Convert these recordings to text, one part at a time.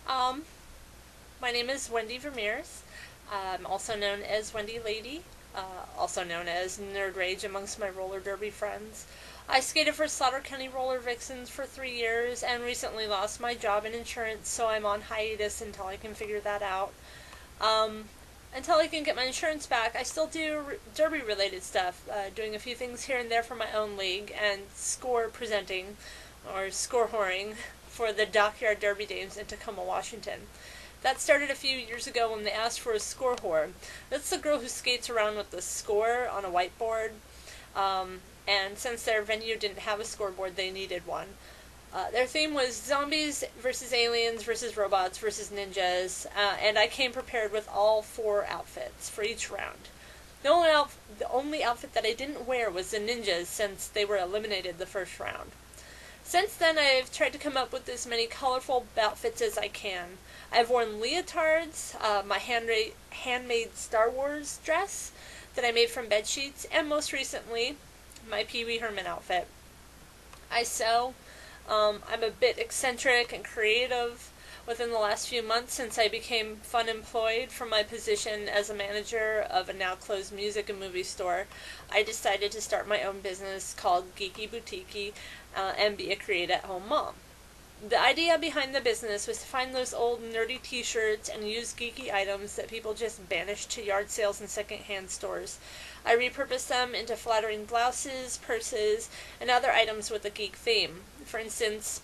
Um, my name is Wendy Vermeers. I'm also known as Wendy Lady, also known as Nerd Rage amongst my roller derby friends. I skated for Slaughter County Roller Vixens for 3 years and recently lost my job in insurance, so I'm on hiatus until I can figure that out. Um, until I can get my insurance back, I still do derby related stuff, doing a few things here and there for my own league and score presenting or score whoring for the Dockyard Derby Dames in Tacoma, Washington. That started a few years ago when they asked for a score whore. That's the girl who skates around with the score on a whiteboard. And since their venue didn't have a scoreboard, they needed one. Their theme was zombies versus aliens versus robots versus ninjas, and I came prepared with all four outfits for each round. The only outfit that I didn't wear was the ninjas since they were eliminated the first round. Since then, I've tried to come up with as many colorful outfits as I can. I've worn leotards, my handmade Star Wars dress that I made from bed sheets, and most recently, my Pee Wee Herman outfit. I sew. I'm a bit eccentric and creative. Within the last few months since I became fun employed from my position as a manager of a now closed music and movie store, I decided to start my own business called Geeky Boutique and be a create-at-home mom. The idea behind the business was to find those old nerdy t-shirts and used geeky items that people just banished to yard sales and second-hand stores. I repurposed them into flattering blouses, purses, and other items with a geek theme. For instance,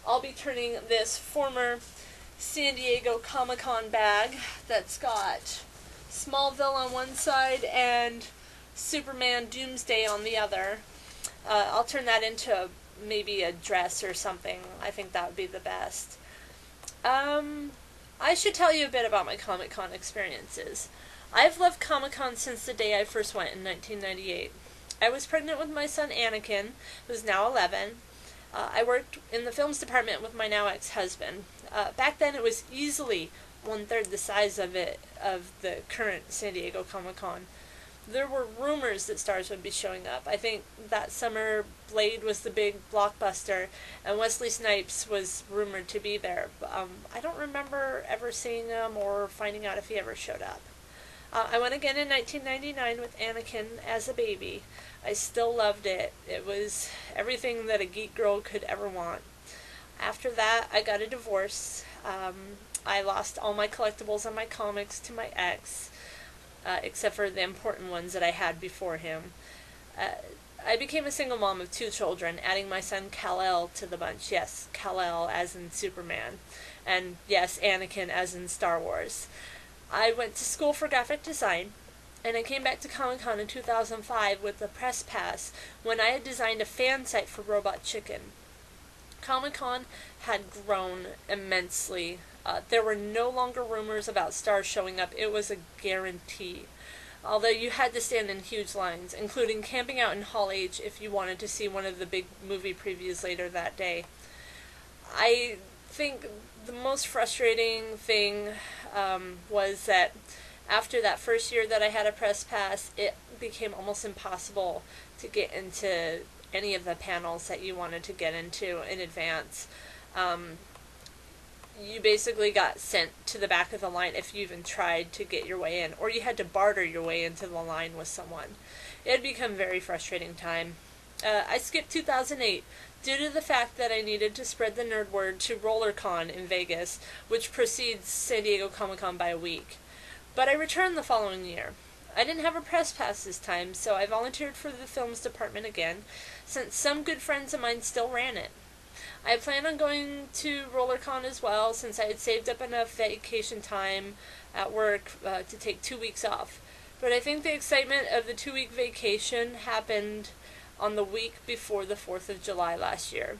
I'll be turning this former San Diego Comic-Con bag that's got Smallville on one side and Superman Doomsday on the other. I'll turn that into maybe a dress or something. I think that would be the best. I should tell you a bit about my Comic-Con experiences. I've loved Comic-Con since the day I first went in 1998. I was pregnant with my son Anakin, who's now 11. I worked in the films department with my now ex-husband. Back then it was easily one-third the size of the current San Diego Comic-Con. There were rumors that stars would be showing up. I think that summer Blade was the big blockbuster, and Wesley Snipes was rumored to be there. I don't remember ever seeing him or finding out if he ever showed up. I went again in 1999 with Anakin as a baby. I still loved it. It was everything that a geek girl could ever want. After that, I got a divorce. I lost all my collectibles and my comics to my ex, except for the important ones that I had before him. I became a single mom of 2 children, adding my son Kal-El to the bunch. Yes, Kal-El as in Superman. And yes, Anakin as in Star Wars. I went to school for graphic design, and I came back to Comic-Con in 2005 with a press pass when I had designed a fan site for Robot Chicken. Comic-Con had grown immensely. There were no longer rumors about stars showing up. It was a guarantee. Although you had to stand in huge lines, including camping out in Hall H if you wanted to see one of the big movie previews later that day. I think the most frustrating thing was that after that first year that I had a press pass, it became almost impossible to get into any of the panels that you wanted to get into in advance. You basically got sent to the back of the line if you even tried to get your way in, or you had to barter your way into the line with someone. It had become a very frustrating time. I skipped 2008 due to the fact that I needed to spread the nerd word to RollerCon in Vegas, which precedes San Diego Comic-Con by a week. But I returned the following year. I didn't have a press pass this time, so I volunteered for the films department again, since some good friends of mine still ran it. I planned on going to RollerCon as well, since I had saved up enough vacation time at work to take 2 weeks off. But I think the excitement of the 2-week vacation happened on the week before the 4th of July last year.